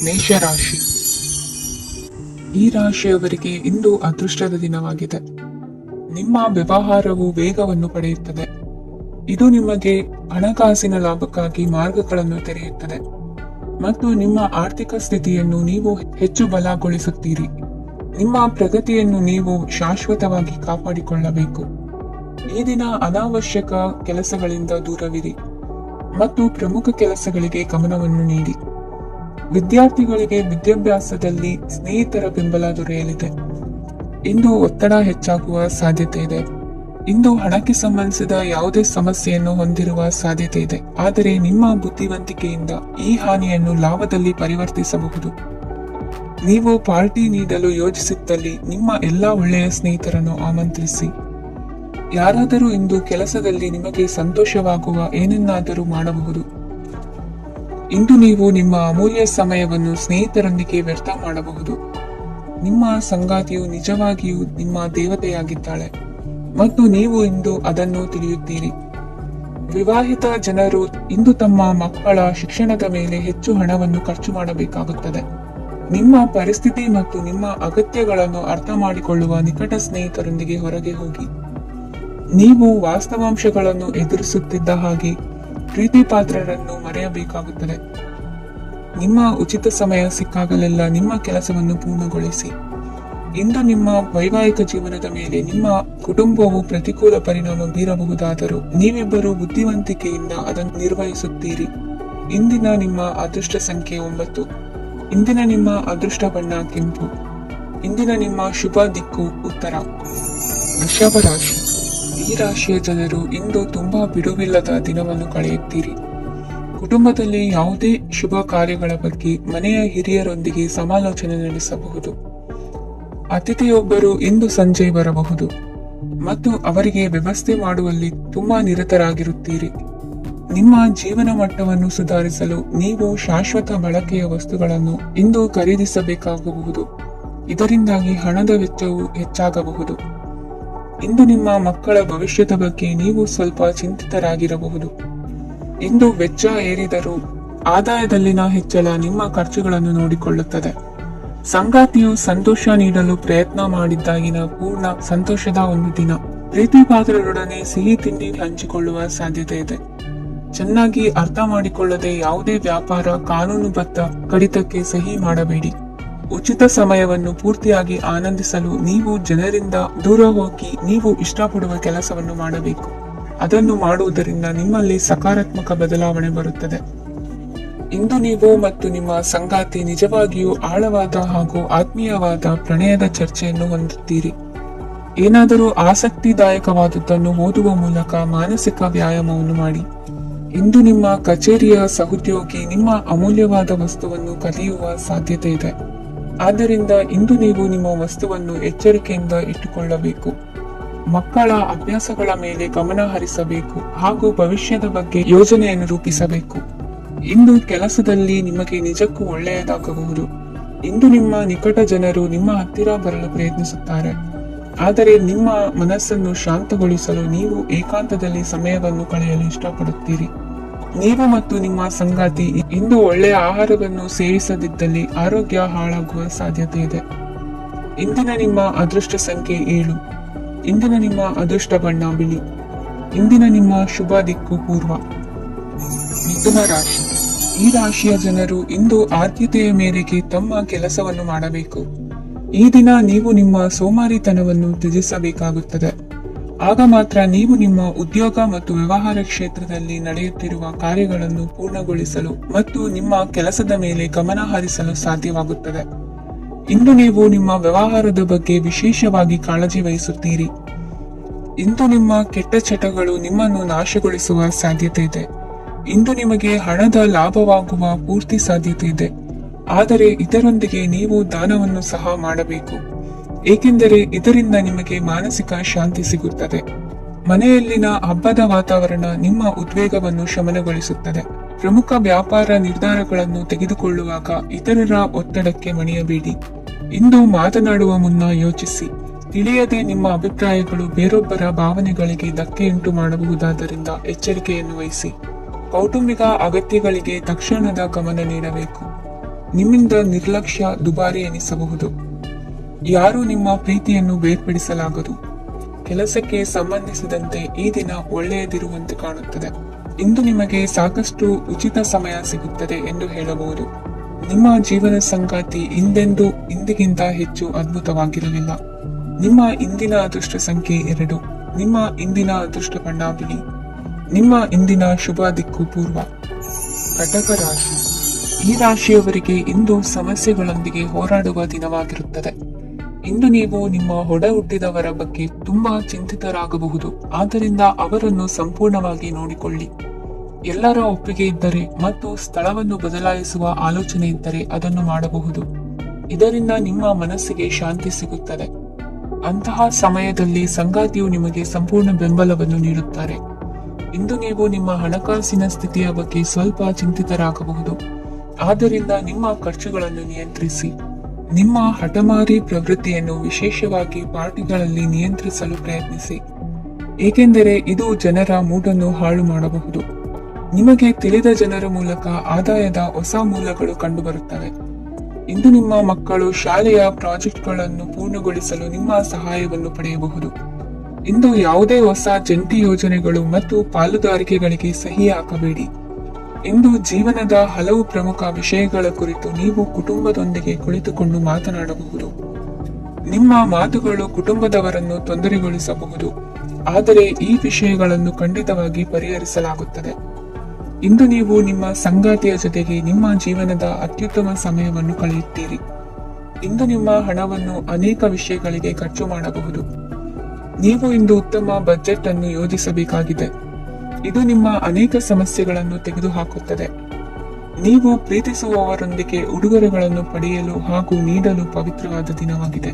ಮೇಷರಾಶಿ. ಈ ರಾಶಿಯವರಿಗೆ ಇಂದು ಅದೃಷ್ಟದ ದಿನವಾಗಿದೆ. ನಿಮ್ಮ ವ್ಯವಹಾರವು ವೇಗವನ್ನು ಪಡೆಯುತ್ತದೆ. ಇದು ನಿಮಗೆ ಹಣಕಾಸಿನ ಲಾಭಕ್ಕಾಗಿ ಮಾರ್ಗಗಳನ್ನು ತೆರೆಯುತ್ತದೆ ಮತ್ತು ನಿಮ್ಮ ಆರ್ಥಿಕ ಸ್ಥಿತಿಯನ್ನು ನೀವು ಹೆಚ್ಚು ಬಲಗೊಳಿಸುತ್ತೀರಿ. ನಿಮ್ಮ ಪ್ರಗತಿಯನ್ನು ನೀವು ಶಾಶ್ವತವಾಗಿ ಕಾಪಾಡಿಕೊಳ್ಳಬೇಕು. ಈ ದಿನ ಅನಾವಶ್ಯಕ ಕೆಲಸಗಳಿಂದ ದೂರವಿರಿ ಮತ್ತು ಪ್ರಮುಖ ಕೆಲಸಗಳಿಗೆ ಗಮನವನ್ನು ನೀಡಿ. ವಿದ್ಯಾರ್ಥಿಗಳಿಗೆ ವಿದ್ಯಾಭ್ಯಾಸದಲ್ಲಿ ಸ್ನೇಹಿತರ ಬೆಂಬಲ ದೊರೆಯಲಿದೆ. ಇಂದು ಒತ್ತಡ ಹೆಚ್ಚಾಗುವ ಸಾಧ್ಯತೆ ಇದೆ. ಇಂದು ಹಣಕ್ಕೆ ಸಂಬಂಧಿಸಿದ ಯಾವುದೇ ಸಮಸ್ಯೆಯನ್ನು ಹೊಂದಿರುವ ಸಾಧ್ಯತೆ ಇದೆ, ಆದರೆ ನಿಮ್ಮ ಬುದ್ಧಿವಂತಿಕೆಯಿಂದ ಈ ಹಾನಿಯನ್ನು ಲಾಭದಲ್ಲಿ ಪರಿವರ್ತಿಸಬಹುದು. ನೀವು ಪಾರ್ಟಿ ನೀಡಲು ಯೋಜಿಸಿದ್ದಲ್ಲಿ ನಿಮ್ಮ ಎಲ್ಲಾ ಒಳ್ಳೆಯ ಸ್ನೇಹಿತರನ್ನು ಆಮಂತ್ರಿಸಿ. ಯಾರಾದರೂ ಇಂದು ಕೆಲಸದಲ್ಲಿ ನಿಮಗೆ ಸಂತೋಷವಾಗುವ ಏನನ್ನಾದರೂ ಮಾಡಬಹುದು. ಇಂದು ನೀವು ನಿಮ್ಮ ಅಮೂಲ್ಯ ಸಮಯವನ್ನು ಸ್ನೇಹಿತರೊಂದಿಗೆ ವ್ಯರ್ಥ ಮಾಡಬಹುದು. ನಿಮ್ಮ ಸಂಗಾತಿಯು ನಿಜವಾಗಿಯೂ ನಿಮ್ಮ ದೇವತೆಯಾಗಿದ್ದಾಳೆ ಮತ್ತು ನೀವು ಇಂದು ಅದನ್ನು ತಿಳಿಯುತ್ತೀರಿ. ವಿವಾಹಿತ ಜನರು ಇಂದು ತಮ್ಮ ಮಕ್ಕಳ ಶಿಕ್ಷಣದ ಮೇಲೆ ಹೆಚ್ಚು ಹಣವನ್ನು ಖರ್ಚು ಮಾಡಬೇಕಾಗುತ್ತದೆ. ನಿಮ್ಮ ಪರಿಸ್ಥಿತಿ ಮತ್ತು ನಿಮ್ಮ ಅಗತ್ಯಗಳನ್ನು ಅರ್ಥ ಮಾಡಿಕೊಳ್ಳುವ ನಿಕಟ ಸ್ನೇಹಿತರೊಂದಿಗೆ ಹೊರಗೆ ಹೋಗಿ. ನೀವು ವಾಸ್ತವಾಂಶಗಳನ್ನು ಎದುರಿಸುತ್ತಿದ್ದ ಹಾಗೆ ಪ್ರೀತಿ ಪಾತ್ರರನ್ನು ಮರೆಯಬೇಕಾಗುತ್ತದೆ. ನಿಮ್ಮ ಉಚಿತ ಸಮಯ ಸಿಕ್ಕಾಗಲೆಲ್ಲ ನಿಮ್ಮ ಕೆಲಸವನ್ನು ಪೂರ್ಣಗೊಳಿಸಿ. ಇಂದು ನಿಮ್ಮ ವೈವಾಹಿಕ ಜೀವನದ ಮೇಲೆ ನಿಮ್ಮ ಕುಟುಂಬವು ಪ್ರತಿಕೂಲ ಪರಿಣಾಮ ಬೀರಬಹುದಾದರೂ ನೀವಿಬ್ಬರು ಬುದ್ಧಿವಂತಿಕೆಯಿಂದ ಅದನ್ನು ನಿರ್ವಹಿಸುತ್ತೀರಿ. ಇಂದಿನ ನಿಮ್ಮ ಅದೃಷ್ಟ ಸಂಖ್ಯೆ 9. ಇಂದಿನ ನಿಮ್ಮ ಅದೃಷ್ಟ ಬಣ್ಣ ಕೆಂಪು. ಇಂದಿನ ನಿಮ್ಮ ಶುಭ ದಿಕ್ಕು ಉತ್ತರ. ವೃಷಭ ರಾಶಿ. ಈ ರಾಶಿಯ ಜನರು ಇಂದು ತುಂಬಾ ಬಿಡುವಿಲ್ಲದ ದಿನವನ್ನು ಕಳೆಯುತ್ತೀರಿ. ಕುಟುಂಬದಲ್ಲಿ ಯಾವುದೇ ಶುಭ ಕಾರ್ಯಗಳ ಬಗ್ಗೆ ಮನೆಯ ಹಿರಿಯರೊಂದಿಗೆ ಸಮಾಲೋಚನೆ ನಡೆಸಬಹುದು. ಅತಿಥಿಯೊಬ್ಬರು ಇಂದು ಸಂಜೆ ಬರಬಹುದು ಮತ್ತು ಅವರಿಗೆ ವ್ಯವಸ್ಥೆ ಮಾಡುವಲ್ಲಿ ತುಂಬಾ ನಿರತರಾಗಿರುತ್ತೀರಿ. ನಿಮ್ಮ ಜೀವನ ಮಟ್ಟವನ್ನು ಸುಧಾರಿಸಲು ನೀವು ಶಾಶ್ವತ ಬಳಕೆಯ ವಸ್ತುಗಳನ್ನು ಇಂದು ಖರೀದಿಸಬೇಕಾಗಬಹುದು. ಇದರಿಂದಾಗಿ ಹಣದ ವೆಚ್ಚವು ಹೆಚ್ಚಾಗಬಹುದು. ಇಂದು ನಿಮ್ಮ ಮಕ್ಕಳ ಭವಿಷ್ಯದ ಬಗ್ಗೆ ನೀವು ಸ್ವಲ್ಪ ಚಿಂತಿತರಾಗಿರಬಹುದು. ಇಂದು ವೆಚ್ಚ ಏರಿದರೂ ಆದಾಯದಲ್ಲಿನ ಹೆಚ್ಚಳ ನಿಮ್ಮ ಖರ್ಚುಗಳನ್ನು ನೋಡಿಕೊಳ್ಳುತ್ತದೆ. ಸಂಗಾತಿಯು ಸಂತೋಷ ನೀಡಲು ಪ್ರಯತ್ನ ಮಾಡಿದ್ದಾಗಿನ ಪೂರ್ಣ ಸಂತೋಷದ ಒಂದು ದಿನ. ಪ್ರೀತಿ ಪಾತ್ರರೊಡನೆ ಸಿಹಿ ತಿಂಡಿ ಹಂಚಿಕೊಳ್ಳುವ ಸಾಧ್ಯತೆ ಇದೆ. ಚೆನ್ನಾಗಿ ಅರ್ಥ ಮಾಡಿಕೊಳ್ಳದೆ ಯಾವುದೇ ವ್ಯಾಪಾರ ಕಾನೂನುಬದ್ಧ ಕಡಿತಕ್ಕೆ ಸಹಿ ಮಾಡಬೇಡಿ. ಉಚಿತ ಸಮಯವನ್ನು ಪೂರ್ತಿಯಾಗಿ ಆನಂದಿಸಲು ನೀವು ಜನರಿಂದ ದೂರ ಹೋಗಿ ನೀವು ಇಷ್ಟಪಡುವ ಕೆಲಸವನ್ನು ಮಾಡಬೇಕು. ಅದನ್ನು ಮಾಡುವುದರಿಂದ ನಿಮ್ಮಲ್ಲಿ ಸಕಾರಾತ್ಮಕ ಬದಲಾವಣೆ ಬರುತ್ತದೆ. ಇಂದು ನೀವು ಮತ್ತು ನಿಮ್ಮ ಸಂಗಾತಿ ನಿಜವಾಗಿಯೂ ಆಳವಾದ ಹಾಗೂ ಆತ್ಮೀಯವಾದ ಪ್ರಣಯದ ಚರ್ಚೆಯನ್ನು ಹೊಂದುತ್ತೀರಿ. ಏನಾದರೂ ಆಸಕ್ತಿದಾಯಕವಾದದ್ದನ್ನು ಓದುವ ಮೂಲಕ ಮಾನಸಿಕ ವ್ಯಾಯಾಮವನ್ನು ಮಾಡಿ. ಇಂದು ನಿಮ್ಮ ಕಚೇರಿಯ ಸಹೋದ್ಯೋಗಿ ನಿಮ್ಮ ಅಮೂಲ್ಯವಾದ ವಸ್ತುವನ್ನು ಕದಿಯುವ ಸಾಧ್ಯತೆ ಇದೆ. ಆದ್ದರಿಂದ ಇಂದು ನೀವು ನಿಮ್ಮ ವಸ್ತುವನ್ನು ಎಚ್ಚರಿಕೆಯಿಂದ ಇಟ್ಟುಕೊಳ್ಳಬೇಕು. ಮಕ್ಕಳ ಅಭ್ಯಾಸಗಳ ಮೇಲೆ ಗಮನ ಹರಿಸಬೇಕು ಹಾಗೂ ಭವಿಷ್ಯದ ಬಗ್ಗೆ ಯೋಜನೆಯನ್ನು ರೂಪಿಸಬೇಕು. ಇಂದು ಕೆಲಸದಲ್ಲಿ ನಿಮಗೆ ನಿಜಕ್ಕೂ ಒಳ್ಳೆಯದಾಗಬಹುದು. ಇಂದು ನಿಮ್ಮ ನಿಕಟ ಜನರು ನಿಮ್ಮ ಹತ್ತಿರ ಬರಲು ಪ್ರಯತ್ನಿಸುತ್ತಾರೆ, ಆದರೆ ನಿಮ್ಮ ಮನಸ್ಸನ್ನು ಶಾಂತಗೊಳಿಸಲು ನೀವು ಏಕಾಂತದಲ್ಲಿ ಸಮಯವನ್ನು ಕಳೆಯಲು ಇಷ್ಟಪಡುತ್ತೀರಿ. ನೀವು ಮತ್ತು ನಿಮ್ಮ ಸಂಗಾತಿ ಇಂದು ಒಳ್ಳೆಯ ಆಹಾರವನ್ನು ಸೇವಿಸದಿದ್ದಲ್ಲಿ ಆರೋಗ್ಯ ಹಾಳಾಗುವ ಸಾಧ್ಯತೆ ಇದೆ. ಇಂದಿನ ನಿಮ್ಮ ಅದೃಷ್ಟ ಸಂಖ್ಯೆ 7. ಇಂದಿನ ನಿಮ್ಮ ಅದೃಷ್ಟ ಬಣ್ಣ ಬಿಳಿ. ಇಂದಿನ ನಿಮ್ಮ ಶುಭ ದಿಕ್ಕು ಪೂರ್ವ. ಮಿಥುನ ರಾಶಿ. ಈ ರಾಶಿಯ ಜನರು ಇಂದು ಆದ್ಯತೆಯ ಮೇರೆಗೆ ತಮ್ಮ ಕೆಲಸವನ್ನು ಮಾಡಬೇಕು. ಈ ದಿನ ನೀವು ನಿಮ್ಮ ಸೋಮಾರಿತನವನ್ನು ತ್ಯಜಿಸಬೇಕಾಗುತ್ತದೆ. ಆಗ ಮಾತ್ರ ನೀವು ನಿಮ್ಮ ಉದ್ಯೋಗ ಮತ್ತು ವ್ಯವಹಾರ ಕ್ಷೇತ್ರದಲ್ಲಿ ನಡೆಯುತ್ತಿರುವ ಕಾರ್ಯಗಳನ್ನು ಪೂರ್ಣಗೊಳಿಸಲು ಮತ್ತು ನಿಮ್ಮ ಕೆಲಸದ ಮೇಲೆ ಗಮನ ಹರಿಸಲು ಸಾಧ್ಯವಾಗುತ್ತದೆ. ಇಂದು ನೀವು ನಿಮ್ಮ ವ್ಯವಹಾರದ ಬಗ್ಗೆ ವಿಶೇಷವಾಗಿ ಕಾಳಜಿ ವಹಿಸುತ್ತೀರಿ. ಇಂದು ನಿಮ್ಮ ಕೆಟ್ಟ ಚಟಗಳು ನಿಮ್ಮನ್ನು ನಾಶಗೊಳಿಸುವ ಸಾಧ್ಯತೆ ಇದೆ. ಇಂದು ನಿಮಗೆ ಹಣದ ಲಾಭವಾಗುವ ಪೂರ್ತಿ ಸಾಧ್ಯತೆ ಇದೆ, ಆದರೆ ಇದರೊಂದಿಗೆ ನೀವು ದಾನವನ್ನು ಸಹ ಮಾಡಬೇಕು, ಏಕೆಂದರೆ ಇದರಿಂದ ನಿಮಗೆ ಮಾನಸಿಕ ಶಾಂತಿ ಸಿಗುತ್ತದೆ. ಮನೆಯಲ್ಲಿನ ಹಬ್ಬದ ವಾತಾವರಣ ನಿಮ್ಮ ಉದ್ವೇಗವನ್ನು ಶಮನಗೊಳಿಸುತ್ತದೆ. ಪ್ರಮುಖ ವ್ಯಾಪಾರ ನಿರ್ಧಾರಗಳನ್ನು ತೆಗೆದುಕೊಳ್ಳುವಾಗ ಇತರರ ಒತ್ತಡಕ್ಕೆ ಮಣಿಯಬೇಡಿ. ಇಂದು ಮಾತನಾಡುವ ಮುನ್ನ ಯೋಚಿಸಿ. ತಿಳಿಯದೆ ನಿಮ್ಮ ಅಭಿಪ್ರಾಯಗಳು ಬೇರೊಬ್ಬರ ಭಾವನೆಗಳಿಗೆ ಧಕ್ಕೆಯುಂಟು ಮಾಡಬಹುದಾದ್ದರಿಂದ ಎಚ್ಚರಿಕೆಯನ್ನು ವಹಿಸಿ. ಕೌಟುಂಬಿಕ ಅಗತ್ಯಗಳಿಗೆ ತಕ್ಷಣದ ಗಮನ ನೀಡಬೇಕು. ನಿಮ್ಮಿಂದ ನಿರ್ಲಕ್ಷ್ಯ ದುಬಾರಿ ಎನಿಸಬಹುದು. ಯಾರೂ ನಿಮ್ಮ ಪ್ರೀತಿಯನ್ನು ಬೇರ್ಪಡಿಸಲಾಗದು. ಕೆಲಸಕ್ಕೆ ಸಂಬಂಧಿಸಿದಂತೆ ಈ ದಿನ ಒಳ್ಳೆಯದಿರುವಂತೆ ಕಾಣುತ್ತದೆ. ಇಂದು ನಿಮಗೆ ಸಾಕಷ್ಟು ಉಚಿತ ಸಮಯ ಸಿಗುತ್ತದೆ ಎಂದು ಹೇಳಬಹುದು. ನಿಮ್ಮ ಜೀವನ ಸಂಗಾತಿ ಇಂದಿಗಿಂತ ಹೆಚ್ಚು ಅದ್ಭುತವಾಗಿರಲಿಲ್ಲ. ನಿಮ್ಮ ಇಂದಿನ ಅದೃಷ್ಟ ಸಂಖ್ಯೆ 2. ನಿಮ್ಮ ಇಂದಿನ ಅದೃಷ್ಟ ಬಣ್ಣ ಬಿಳಿ. ನಿಮ್ಮ ಇಂದಿನ ಶುಭ ದಿಕ್ಕು ಪೂರ್ವ. ಕಟಕ ರಾಶಿ. ಈ ರಾಶಿಯವರಿಗೆ ಇಂದು ಸಮಸ್ಯೆಗಳೊಂದಿಗೆ ಹೋರಾಡುವ ದಿನವಾಗಿರುತ್ತದೆ. ಇಂದು ನೀವು ನಿಮ್ಮ ಒಡ ಹುಟ್ಟಿದವರ ಬಗ್ಗೆ ತುಂಬಾ ಚಿಂತಿತರಾಗಬಹುದು. ಆದ್ದರಿಂದ ಅವರನ್ನು ಸಂಪೂರ್ಣವಾಗಿ ನೋಡಿಕೊಳ್ಳಿ. ಎಲ್ಲರ ಒಪ್ಪಿಗೆ ಇದ್ದರೆ ಮತ್ತು ಸ್ಥಳವನ್ನು ಬದಲಾಯಿಸುವ ಆಲೋಚನೆ ಇದ್ದರೆ ಅದನ್ನು ಮಾಡಬಹುದು. ಇದರಿಂದ ನಿಮ್ಮ ಮನಸ್ಸಿಗೆ ಶಾಂತಿ ಸಿಗುತ್ತದೆ. ಅಂತಹ ಸಮಯದಲ್ಲಿ ಸಂಗಾತಿಯು ನಿಮಗೆ ಸಂಪೂರ್ಣ ಬೆಂಬಲವನ್ನು ನೀಡುತ್ತಾರೆ. ಇಂದು ನೀವು ನಿಮ್ಮ ಹಣಕಾಸಿನ ಸ್ಥಿತಿಯ ಬಗ್ಗೆ ಸ್ವಲ್ಪ ಚಿಂತಿತರಾಗಬಹುದು. ಆದ್ದರಿಂದ ನಿಮ್ಮ ಖರ್ಚುಗಳನ್ನು ನಿಯಂತ್ರಿಸಿ. ನಿಮ್ಮ ಹಠಮಾರಿ ಪ್ರವೃತ್ತಿಯನ್ನು ವಿಶೇಷವಾಗಿ ಪಾರ್ಟಿಗಳಲ್ಲಿ ನಿಯಂತ್ರಿಸಲು ಪ್ರಯತ್ನಿಸಿ, ಏಕೆಂದರೆ ಇದು ಜನರ ಮೂಡನ್ನು ಹಾಳು ಮಾಡಬಹುದು. ನಿಮಗೆ ತಿಳಿದ ಜನರ ಮೂಲಕ ಆದಾಯದ ಹೊಸ ಮೂಲಗಳು ಕಂಡುಬರುತ್ತವೆ. ಇಂದು ನಿಮ್ಮ ಮಕ್ಕಳು ಶಾಲೆಯ ಪ್ರಾಜೆಕ್ಟ್ಗಳನ್ನು ಪೂರ್ಣಗೊಳಿಸಲು ನಿಮ್ಮ ಸಹಾಯವನ್ನು ಪಡೆಯಬಹುದು. ಇಂದು ಯಾವುದೇ ಹೊಸ ಜಂಟಿ ಯೋಜನೆಗಳು ಮತ್ತು ಪಾಲುದಾರಿಕೆಗಳಿಗೆ ಸಹಿ ಹಾಕಬೇಡಿ. ಇಂದು ಜೀವನದ ಹಲವು ಪ್ರಮುಖ ವಿಷಯಗಳ ಕುರಿತು ನೀವು ಕುಟುಂಬದೊಂದಿಗೆ ಕುಳಿತುಕೊಂಡು ಮಾತನಾಡಬಹುದು. ನಿಮ್ಮ ಮಾತುಗಳು ಕುಟುಂಬದವರನ್ನು ತೊಂದರೆಗೊಳಿಸಬಹುದು, ಆದರೆ ಈ ವಿಷಯಗಳನ್ನು ಖಂಡಿತವಾಗಿ ಪರಿಹರಿಸಲಾಗುತ್ತದೆ. ಇಂದು ನೀವು ನಿಮ್ಮ ಸಂಗಾತಿಯ ಜೊತೆಗೆ ನಿಮ್ಮ ಜೀವನದ ಅತ್ಯುತ್ತಮ ಸಮಯವನ್ನು ಕಳೆಯುತ್ತೀರಿ. ಇಂದು ನಿಮ್ಮ ಹಣವನ್ನು ಅನೇಕ ವಿಷಯಗಳಿಗೆ ಖರ್ಚು ಮಾಡಬಹುದು. ನೀವು ಇಂದು ಉತ್ತಮ ಬಜೆಟ್ ಅನ್ನು ಯೋಜಿಸಬೇಕಾಗಿದೆ. ಇದು ನಿಮ್ಮ ಅನೇಕ ಸಮಸ್ಯೆಗಳನ್ನು ತೆಗೆದುಹಾಕುತ್ತದೆ. ನೀವು ಪ್ರೀತಿಸುವವರೊಂದಿಗೆ ಉಡುಗೊರೆಗಳನ್ನು ಪಡೆಯಲು ಹಾಗೂ ನೀಡಲು ಪವಿತ್ರವಾದ ದಿನವಾಗಿದೆ.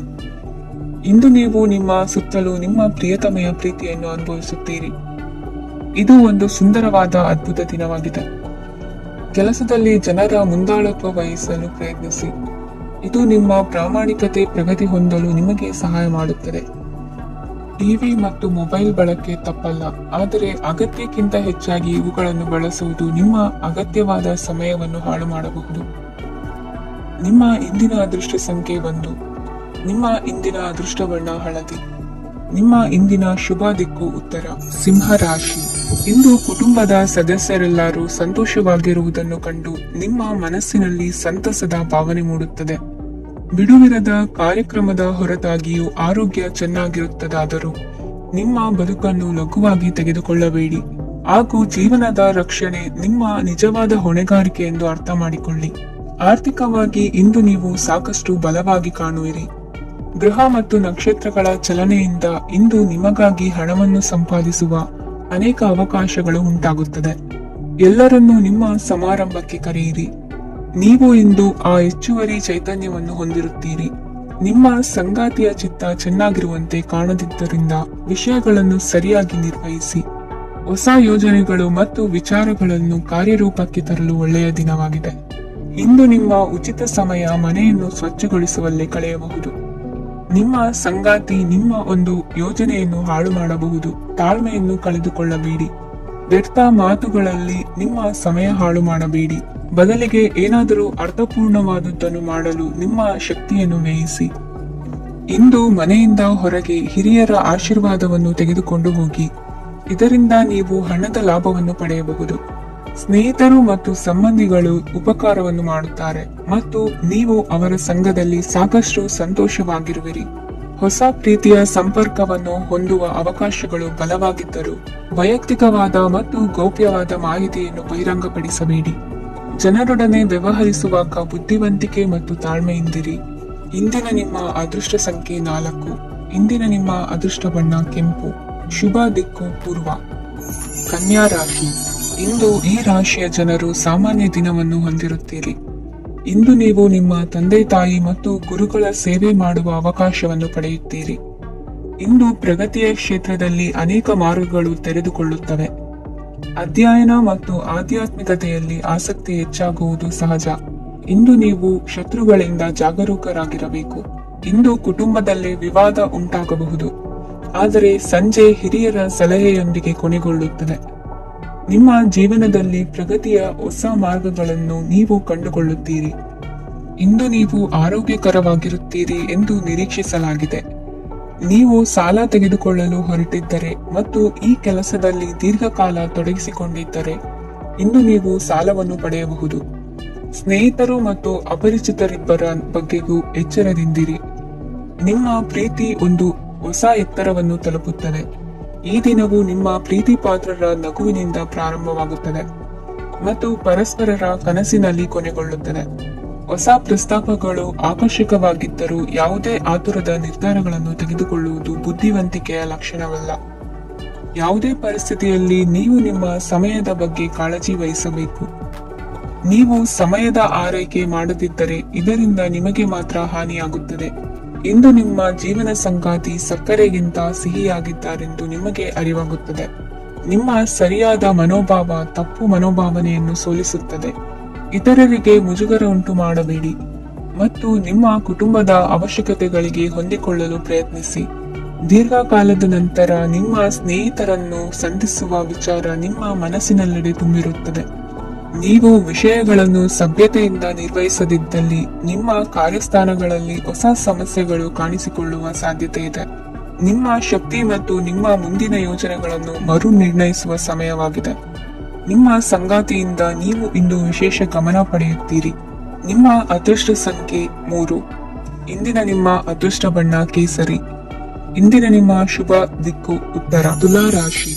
ಇಂದು ನೀವು ನಿಮ್ಮ ಸುತ್ತಲೂ ನಿಮ್ಮ ಪ್ರಿಯತಮೆಯ ಪ್ರೀತಿಯನ್ನು ಅನುಭವಿಸುತ್ತೀರಿ. ಇದು ಒಂದು ಸುಂದರವಾದ ಅದ್ಭುತ ದಿನವಾಗಿದೆ. ಕೆಲಸದಲ್ಲಿ ಜನರ ಮುಂದಾಳತ್ವ ವಹಿಸಲು ಪ್ರಯತ್ನಿಸಿ. ಇದು ನಿಮ್ಮ ಪ್ರಾಮಾಣಿಕತೆ ಪ್ರಗತಿ ಹೊಂದಲು ನಿಮಗೆ ಸಹಾಯ ಮಾಡುತ್ತದೆ. ಟಿವಿ ಮತ್ತು ಮೊಬೈಲ್ ಬಳಕೆ ತಪ್ಪಲ್ಲ, ಆದರೆ ಅಗತ್ಯಕ್ಕಿಂತ ಹೆಚ್ಚಾಗಿ ಇವುಗಳನ್ನು ಬಳಸುವುದು ನಿಮ್ಮ ಅಗತ್ಯವಾದ ಸಮಯವನ್ನು ಹಾಳು ಮಾಡಬಹುದು. ನಿಮ್ಮ ಇಂದಿನ ಅದೃಷ್ಟ ಸಂಖ್ಯೆ 1. ನಿಮ್ಮ ಇಂದಿನ ಅದೃಷ್ಟ ಬಣ್ಣ ಹಳದಿ. ನಿಮ್ಮ ಇಂದಿನ ಶುಭ ದಿಕ್ಕು ಉತ್ತರ. ಸಿಂಹ ರಾಶಿ. ಇಂದು ಕುಟುಂಬದ ಸದಸ್ಯರೆಲ್ಲರೂ ಸಂತೋಷವಾಗಿರುವುದನ್ನು ಕಂಡು ನಿಮ್ಮ ಮನಸ್ಸಿನಲ್ಲಿ ಸಂತಸದ ಭಾವನೆ ಮೂಡುತ್ತದೆ. ಬಿಡುವಿರದ ಕಾರ್ಯಕ್ರಮದ ಹೊರತಾಗಿಯೂ ಆರೋಗ್ಯ ಚೆನ್ನಾಗಿರುತ್ತದಾದರೂ ನಿಮ್ಮ ಬದುಕನ್ನು ಲಘುವಾಗಿ ತೆಗೆದುಕೊಳ್ಳಬೇಡಿ ಹಾಗೂ ಜೀವನದ ರಕ್ಷಣೆ ನಿಮ್ಮ ನಿಜವಾದ ಹೊಣೆಗಾರಿಕೆ ಎಂದು ಅರ್ಥ ಮಾಡಿಕೊಳ್ಳಿ. ಆರ್ಥಿಕವಾಗಿ ಇಂದು ನೀವು ಸಾಕಷ್ಟು ಬಲವಾಗಿ ಕಾಣುವಿರಿ. ಗ್ರಹ ಮತ್ತು ನಕ್ಷತ್ರಗಳ ಚಲನೆಯಿಂದ ಇಂದು ನಿಮಗಾಗಿ ಹಣವನ್ನು ಸಂಪಾದಿಸುವ ಅನೇಕ ಅವಕಾಶಗಳು ಉಂಟಾಗುತ್ತದೆ. ಎಲ್ಲರನ್ನೂ ನಿಮ್ಮ ಸಮಾರಂಭಕ್ಕೆ ಕರೆಯಿರಿ. ನೀವು ಇಂದು ಆ ಹೆಚ್ಚುವರಿ ಚೈತನ್ಯವನ್ನು ಹೊಂದಿರುತ್ತೀರಿ. ನಿಮ್ಮ ಸಂಗಾತಿಯ ಚಿತ್ತ ಚೆನ್ನಾಗಿರುವಂತೆ ಕಾಣದಿದ್ದರಿಂದ ವಿಷಯಗಳನ್ನು ಸರಿಯಾಗಿ ನಿರ್ವಹಿಸಿ. ಹೊಸ ಯೋಜನೆಗಳು ಮತ್ತು ವಿಚಾರಗಳನ್ನು ಕಾರ್ಯರೂಪಕ್ಕೆ ತರಲು ಒಳ್ಳೆಯ ದಿನವಾಗಿದೆ. ಇಂದು ನಿಮ್ಮ ಉಚಿತ ಸಮಯ ಮನೆಯನ್ನು ಸ್ವಚ್ಛಗೊಳಿಸುವಲ್ಲಿ ಕಳೆಯಬಹುದು. ನಿಮ್ಮ ಸಂಗಾತಿ ನಿಮ್ಮ ಒಂದು ಯೋಜನೆಯನ್ನು ಹಾಳು ಮಾಡಬಹುದು. ತಾಳ್ಮೆಯನ್ನು ಕಳೆದುಕೊಳ್ಳಬೇಡಿ. ವ್ಯರ್ಥ ಮಾತುಗಳಲ್ಲಿ ನಿಮ್ಮ ಸಮಯ ಹಾಳು ಮಾಡಬೇಡಿ. ಬದಲಿಗೆ ಏನಾದರೂ ಅರ್ಥಪೂರ್ಣವಾದುದನ್ನು ಮಾಡಲು ನಿಮ್ಮ ಶಕ್ತಿಯನ್ನು ವ್ಯಯಿಸಿ. ಇಂದು ಮನೆಯಿಂದ ಹೊರಗೆ ಹಿರಿಯರ ಆಶೀರ್ವಾದವನ್ನು ತೆಗೆದುಕೊಂಡು ಹೋಗಿ. ಇದರಿಂದ ನೀವು ಹಣದ ಲಾಭವನ್ನು ಪಡೆಯಬಹುದು. ಸ್ನೇಹಿತರು ಮತ್ತು ಸಂಬಂಧಿಗಳು ಉಪಕಾರವನ್ನು ಮಾಡುತ್ತಾರೆ ಮತ್ತು ನೀವು ಅವರ ಸಂಘದಲ್ಲಿ ಸಾಕಷ್ಟು ಸಂತೋಷವಾಗಿರುವಿರಿ. ಹೊಸ ಪ್ರೀತಿಯ ಸಂಪರ್ಕವನ್ನು ಹೊಂದುವ ಅವಕಾಶಗಳು ಬಲವಾಗಿದ್ದರೂ ವೈಯಕ್ತಿಕವಾದ ಮತ್ತು ಗೌಪ್ಯವಾದ ಮಾಹಿತಿಯನ್ನು ಬಹಿರಂಗಪಡಿಸಬೇಡಿ. ಜನರೊಡನೆ ವ್ಯವಹರಿಸುವಾಗ ಬುದ್ಧಿವಂತಿಕೆ ಮತ್ತು ತಾಳ್ಮೆಯಿಂದಿರಿ. ಇಂದಿನ ನಿಮ್ಮ ಅದೃಷ್ಟ ಸಂಖ್ಯೆ 4. ಇಂದಿನ ನಿಮ್ಮ ಅದೃಷ್ಟ ಬಣ್ಣ ಕೆಂಪು. ಶುಭ ದಿಕ್ಕು ಪೂರ್ವ. ಕನ್ಯಾ ರಾಶಿ. ಇಂದು ಈ ರಾಶಿಯ ಜನರು ಸಾಮಾನ್ಯ ದಿನವನ್ನು ಹೊಂದಿರುತ್ತೀರಿ. ಇಂದು ನೀವು ನಿಮ್ಮ ತಂದೆ ತಾಯಿ ಮತ್ತು ಗುರುಗಳ ಸೇವೆ ಮಾಡುವ ಅವಕಾಶವನ್ನು ಪಡೆಯುತ್ತೀರಿ. ಇಂದು ಪ್ರಗತಿಯ ಕ್ಷೇತ್ರದಲ್ಲಿ ಅನೇಕ ಮಾರ್ಗಗಳು ತೆರೆದುಕೊಳ್ಳುತ್ತವೆ. ಅಧ್ಯಯನ ಮತ್ತು ಆಧ್ಯಾತ್ಮಿಕತೆಯಲ್ಲಿ ಆಸಕ್ತಿ ಹೆಚ್ಚಾಗುವುದು ಸಹಜ. ಇಂದು ನೀವು ಶತ್ರುಗಳಿಂದ ಜಾಗರೂಕರಾಗಿರಬೇಕು. ಇಂದು ಕುಟುಂಬದಲ್ಲಿ ವಿವಾದ ಉಂಟಾಗಬಹುದು, ಆದರೆ ಸಂಜೆ ಹಿರಿಯರ ಸಲಹೆಯೊಂದಿಗೆ ಕೊನೆಗೊಳ್ಳುತ್ತದೆ. ನಿಮ್ಮ ಜೀವನದಲ್ಲಿ ಪ್ರಗತಿಯ ಹೊಸ ಮಾರ್ಗಗಳನ್ನು ನೀವು ಕಂಡುಕೊಳ್ಳುತ್ತೀರಿ. ಇಂದು ನೀವು ಆರೋಗ್ಯಕರವಾಗಿರುತ್ತೀರಿ ಎಂದು ನಿರೀಕ್ಷಿಸಲಾಗಿದೆ. ನೀವು ಸಾಲ ತೆಗೆದುಕೊಳ್ಳಲು ಹೊರಟಿದ್ದರೆ ಮತ್ತು ಈ ಕೆಲಸದಲ್ಲಿ ದೀರ್ಘಕಾಲ ತೊಡಗಿಸಿಕೊಂಡಿದ್ದರೆ ಇಂದು ನೀವು ಸಾಲವನ್ನು ಪಡೆಯಬಹುದು. ಸ್ನೇಹಿತರು ಮತ್ತು ಅಪರಿಚಿತರಿಬ್ಬರ ಬಗ್ಗೆಗೂ ಎಚ್ಚರದಿಂದಿರಿ. ನಿಮ್ಮ ಪ್ರೀತಿ ಒಂದು ಹೊಸ ಎತ್ತರವನ್ನು ತಲುಪುತ್ತದೆ. ಈ ದಿನವು ನಿಮ್ಮ ಪ್ರೀತಿ ಪಾತ್ರರ ನಗುವಿನಿಂದ ಪ್ರಾರಂಭವಾಗುತ್ತದೆ ಮತ್ತು ಪರಸ್ಪರರ ಕನಸಿನಲ್ಲಿ ಕೊನೆಗೊಳ್ಳುತ್ತದೆ. ಹೊಸ ಪ್ರಸ್ತಾಪಗಳು ಆಕರ್ಷಕವಾಗಿದ್ದರೂ ಯಾವುದೇ ಆತುರದ ನಿರ್ಧಾರಗಳನ್ನು ತೆಗೆದುಕೊಳ್ಳುವುದು ಬುದ್ಧಿವಂತಿಕೆಯ ಲಕ್ಷಣವಲ್ಲ. ಯಾವುದೇ ಪರಿಸ್ಥಿತಿಯಲ್ಲಿ ನೀವು ನಿಮ್ಮ ಸಮಯದ ಬಗ್ಗೆ ಕಾಳಜಿ ವಹಿಸಬೇಕು. ನೀವು ಸಮಯದ ಆರೈಕೆ ಮಾಡದಿದ್ದರೆ ಇದರಿಂದ ನಿಮಗೆ ಮಾತ್ರ ಹಾನಿಯಾಗುತ್ತದೆ. ಇಂದು ನಿಮ್ಮ ಜೀವನ ಸಂಗಾತಿ ಸಕ್ಕರೆಗಿಂತ ಸಿಹಿಯಾಗಿದ್ದಾರೆಂದು ನಿಮಗೆ ಅರಿವಾಗುತ್ತದೆ. ನಿಮ್ಮ ಸರಿಯಾದ ಮನೋಭಾವ ತಪ್ಪು ಮನೋಭಾವನೆಯನ್ನು ಸೋಲಿಸುತ್ತದೆ. ಇತರರಿಗೆ ಮುಜುಗರ ಉಂಟು ಮಾಡಬೇಡಿ ಮತ್ತು ನಿಮ್ಮ ಕುಟುಂಬದ ಅವಶ್ಯಕತೆಗಳಿಗೆ ಹೊಂದಿಕೊಳ್ಳಲು ಪ್ರಯತ್ನಿಸಿ. ದೀರ್ಘಕಾಲದ ನಂತರ ನಿಮ್ಮ ಸ್ನೇಹಿತರನ್ನು ಸಂಧಿಸುವ ವಿಚಾರ ನಿಮ್ಮ ಮನಸ್ಸಿನೆಲ್ಲೆಡೆ ತುಂಬಿರುತ್ತದೆ. ನೀವು ವಿಷಯಗಳನ್ನು ಸಭ್ಯತೆಯಿಂದ ನಿರ್ವಹಿಸದಿದ್ದಲ್ಲಿ ನಿಮ್ಮ ಕಾರ್ಯಸ್ಥಾನಗಳಲ್ಲಿ ಹೊಸ ಸಮಸ್ಯೆಗಳು ಕಾಣಿಸಿಕೊಳ್ಳುವ ಸಾಧ್ಯತೆ ಇದೆ. ನಿಮ್ಮ ಶಕ್ತಿ ಮತ್ತು ನಿಮ್ಮ ಮುಂದಿನ ಯೋಜನೆಗಳನ್ನು ಮರು ನಿರ್ಣಯಿಸುವ ಸಮಯವಾಗಿದೆ. ನಿಮ್ಮ ಸಂಗಾತಿಯಿಂದ ನೀವು ಇಂದು ವಿಶೇಷ ಗಮನ ಪಡೆಯುತ್ತೀರಿ. ನಿಮ್ಮ ಅದೃಷ್ಟ ಸಂಖ್ಯೆ 3. ಇಂದಿನ ನಿಮ್ಮ ಅದೃಷ್ಟ ಬಣ್ಣ ಕೇಸರಿ. ಇಂದಿನ ನಿಮ್ಮ ಶುಭ ದಿಕ್ಕು ಉತ್ತರ. ತುಲಾ ರಾಶಿ.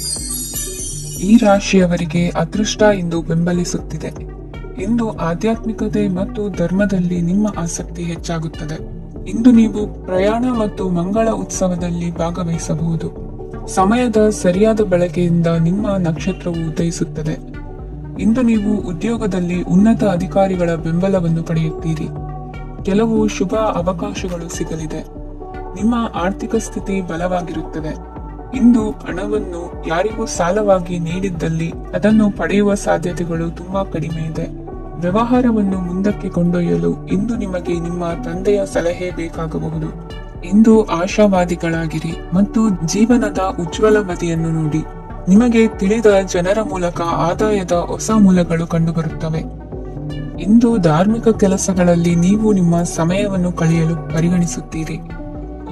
ಈ ರಾಶಿಯವರಿಗೆ ಅದೃಷ್ಟ ಇಂದು ಬೆಂಬಲಿಸುತ್ತಿದೆ. ಇಂದು ಆಧ್ಯಾತ್ಮಿಕತೆ ಮತ್ತು ಧರ್ಮದಲ್ಲಿ ನಿಮ್ಮ ಆಸಕ್ತಿ ಹೆಚ್ಚಾಗುತ್ತದೆ. ಇಂದು ನೀವು ಪ್ರಯಾಣ ಮತ್ತು ಮಂಗಳ ಉತ್ಸವದಲ್ಲಿ ಭಾಗವಹಿಸಬಹುದು. ಸಮಯದ ಸರಿಯಾದ ಬಳಕೆಯಿಂದ ನಿಮ್ಮ ನಕ್ಷತ್ರವು ಉದಯಿಸುತ್ತದೆ. ಇಂದು ನೀವು ಉದ್ಯೋಗದಲ್ಲಿ ಉನ್ನತ ಅಧಿಕಾರಿಗಳ ಬೆಂಬಲವನ್ನು ಪಡೆಯುತ್ತೀರಿ. ಕೆಲವು ಶುಭ ಅವಕಾಶಗಳು ಸಿಗಲಿದೆ. ನಿಮ್ಮ ಆರ್ಥಿಕ ಸ್ಥಿತಿ ಬಲವಾಗಿರುತ್ತದೆ. ಇಂದು ಹಣವನ್ನು ಯಾರಿಗೂ ಸಾಲವಾಗಿ ನೀಡಿದ್ದಲ್ಲಿ ಅದನ್ನು ಪಡೆಯುವ ಸಾಧ್ಯತೆಗಳು ತುಂಬಾ ಕಡಿಮೆ ಇದೆ. ವ್ಯವಹಾರವನ್ನು ಮುಂದಕ್ಕೆ ಕೊಂಡೊಯ್ಯಲು ಇಂದು ನಿಮಗೆ ನಿಮ್ಮ ತಂದೆಯ ಸಲಹೆ ಬೇಕಾಗಬಹುದು. ಇಂದು ಆಶಾವಾದಿಗಳಾಗಿರಿ ಮತ್ತು ಜೀವನದ ಉಜ್ವಲ ಬದಿಯನ್ನು ನೋಡಿ. ನಿಮಗೆ ತಿಳಿದ ಜನರ ಮೂಲಕ ಆದಾಯದ ಹೊಸ ಮೂಲಗಳು ಕಂಡುಬರುತ್ತವೆ. ಇಂದು ಧಾರ್ಮಿಕ ಕೆಲಸಗಳಲ್ಲಿ ನೀವು ನಿಮ್ಮ ಸಮಯವನ್ನು ಕಳೆಯಲು ಪರಿಗಣಿಸುತ್ತೀರಿ.